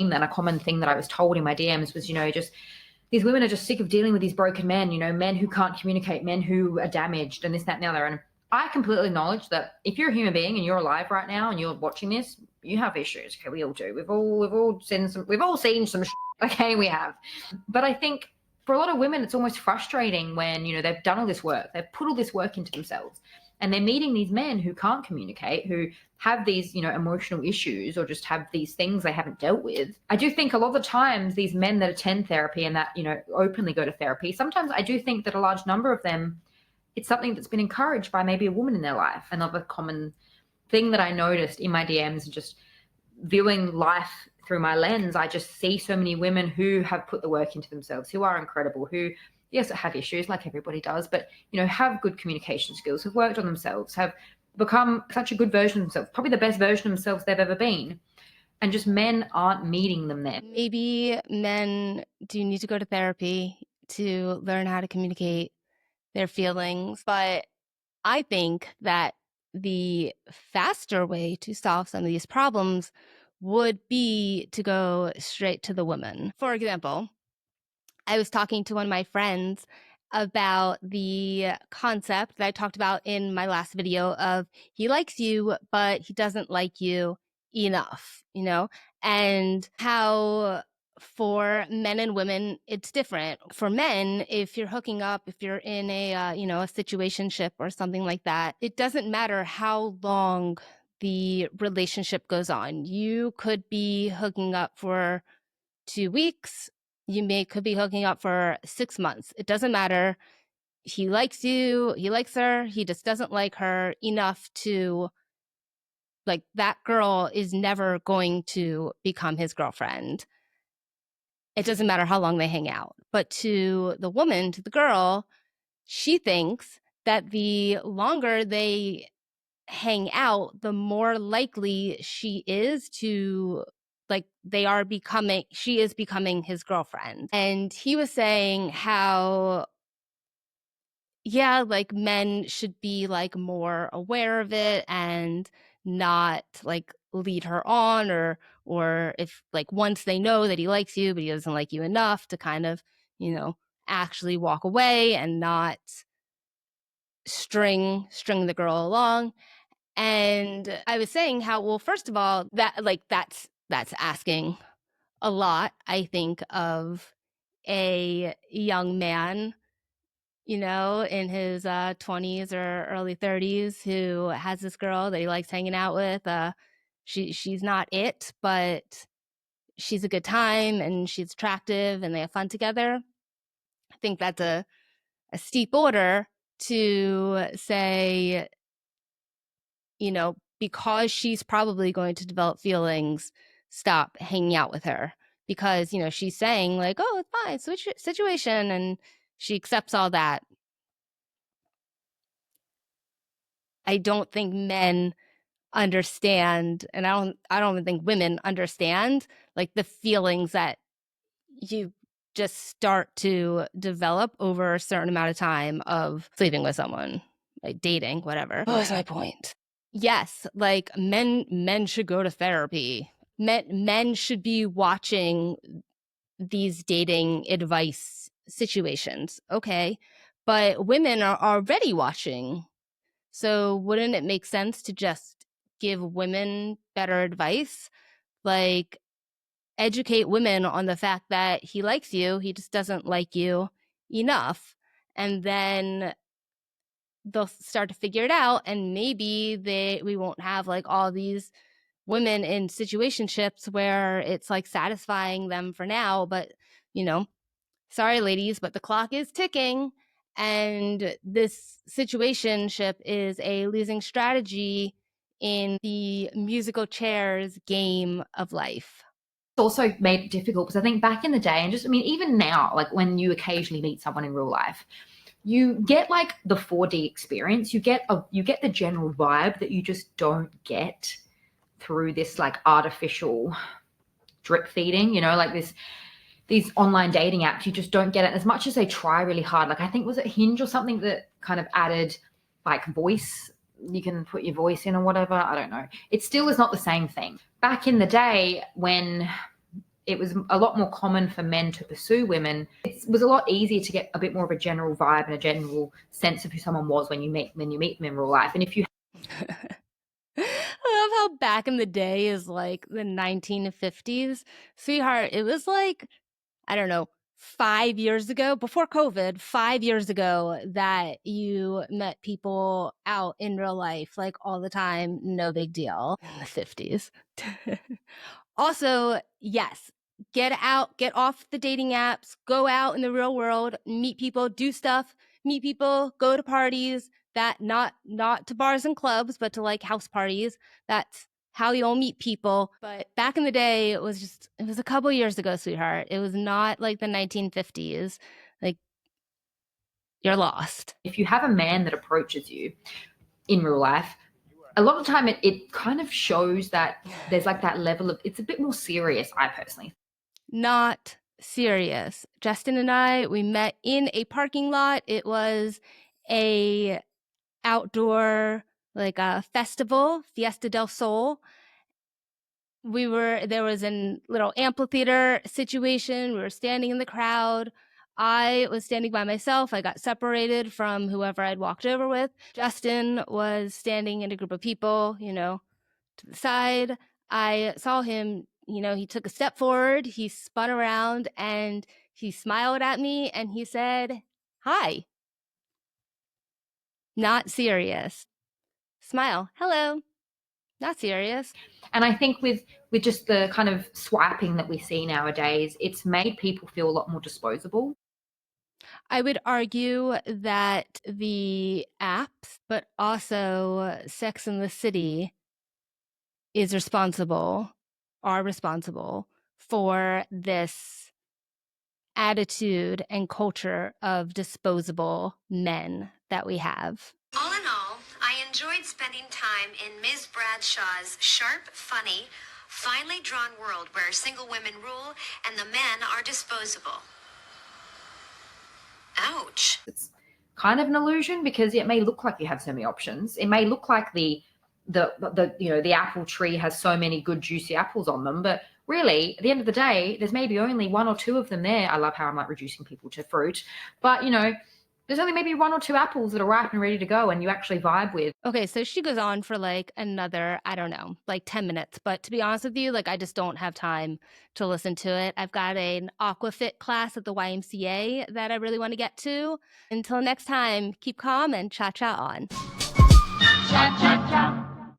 And a common thing that I was told in my DMs was, just these women are just sick of dealing with these broken men, men who can't communicate, men who are damaged, and this, that, and the other. And I completely acknowledge that if you're a human being and you're alive right now and you're watching this, you have issues. Okay, we all do. We've all seen some shit. Okay, we have. But I think for a lot of women, it's almost frustrating when, they've done all this work, they've put all this work into themselves, and they're meeting these men who can't communicate, who have these, emotional issues, or just have these things they haven't dealt with. I do think a lot of the times these men that attend therapy and that, openly go to therapy, sometimes I do think that a large number of them, it's something that's been encouraged by maybe a woman in their life. Another common thing that I noticed in my DMs, just viewing life through my lens, I just see so many women who have put the work into themselves, who are incredible, who, yes, have issues like everybody does, but, have good communication skills, have worked on themselves, have become such a good version of themselves, probably the best version of themselves they've ever been. And just men aren't meeting them there. Maybe men do need to go to therapy to learn how to communicate their feelings, but I think that the faster way to solve some of these problems would be to go straight to the woman. For example, I was talking to one of my friends about the concept that I talked about in my last video of he likes you, but he doesn't like you enough, and how for men and women, it's different. For men, if you're hooking up, if you're in a, a situationship or something like that, it doesn't matter how long the relationship goes on. You could be hooking up for 2 weeks. Could be hooking up for 6 months. It doesn't matter. He likes you. He likes her. He just doesn't like her enough to, like, that girl is never going to become his girlfriend. It doesn't matter how long they hang out. But to the woman, to the girl, she thinks that the longer they hang out, the more likely she is to, like, she is becoming his girlfriend. And he was saying how, yeah, like, men should be, like, more aware of it and not, like, lead her on, or if, like, once they know that he likes you but he doesn't like you enough, to kind of, actually walk away and not string the girl along. And I was saying how, well, first of all, that, like, that's asking a lot, I think, of a young man, in his 20s or early 30s, who has this girl that he likes hanging out with. She's not it, but she's a good time and she's attractive and they have fun together. I think that's a steep order to say, because she's probably going to develop feelings, stop hanging out with her. Because, she's saying, like, oh, it's fine, switch situation, and she accepts all that. I don't think men understand, and I don't even think women understand, like, the feelings that you just start to develop over a certain amount of time of sleeping with someone, like dating, whatever. What was my point? Yes, like, men should go to therapy. Men should be watching these dating advice situations. Okay. But women are already watching. So wouldn't it make sense to just give women better advice? Like, educate women on the fact that he likes you, he just doesn't like you enough. And then they'll start to figure it out, and maybe we won't have, like, all these women in situationships where it's, like, satisfying them for now, but, sorry ladies, but the clock is ticking, and this situationship is a losing strategy in the musical chairs game of life. Also made it difficult because I think back in the day, and just, even now, like when you occasionally meet someone in real life, you get like the 4D experience. You get the general vibe that you just don't get through this like artificial drip feeding, like these online dating apps. You just don't get it as much as they try really hard. Like, I think, was it Hinge or something that kind of added like voice, you can put your voice in or whatever. I don't know. It still is not the same thing. Back in the day when it was a lot more common for men to pursue women. It was a lot easier to get a bit more of a general vibe and a general sense of who someone was when you meet them in real life. And if you I love how back in the day is like the 1950s. Sweetheart, it was like, I don't know, 5 years ago, before COVID, 5 years ago, that you met people out in real life, like all the time, no big deal in the 50s. Also, yes, get out, get off the dating apps, go out in the real world, meet people, do stuff, meet people, go to parties, that not to bars and clubs, but to like house parties. That's how you'll meet people. But back in the day, it was a couple years ago, sweetheart. It was not like the 1950s. Like, you're lost. if you have a man that approaches you in real life, a lot of the time it kind of shows that there's like that level of, it's a bit more serious, I personally. Not serious. Justin and I, we met in a parking lot. It was a outdoor, like a festival, Fiesta del Sol. There was a little amphitheater situation. We were standing in the crowd. I was standing by myself. I got separated from whoever I'd walked over with. Justin was standing in a group of people, to the side. I saw him, he took a step forward, he spun around, and he smiled at me and he said, "Hi." Not serious. Smile. Hello. Not serious. And I think with just the kind of swiping that we see nowadays, it's made people feel a lot more disposable. I would argue that the apps, but also Sex and the City, are responsible for this attitude and culture of disposable men that we have. All in all, I enjoyed spending time in Ms. Bradshaw's sharp, funny, finely drawn world where single women rule and the men are disposable. Ouch. It's kind of an illusion because it may look like you have so many options. It may look like the apple tree has so many good juicy apples on them, but really at the end of the day, there's maybe only one or two of them there. I love how I'm like reducing people to fruit, but there's only maybe one or two apples that are ripe and ready to go and you actually vibe with. Okay, so she goes on for like another, I don't know, like 10 minutes. But to be honest with you, like I just don't have time to listen to it. I've got an aquafit class at the YMCA that I really want to get to. Until next time, keep calm and cha-cha on. Cha cha cha.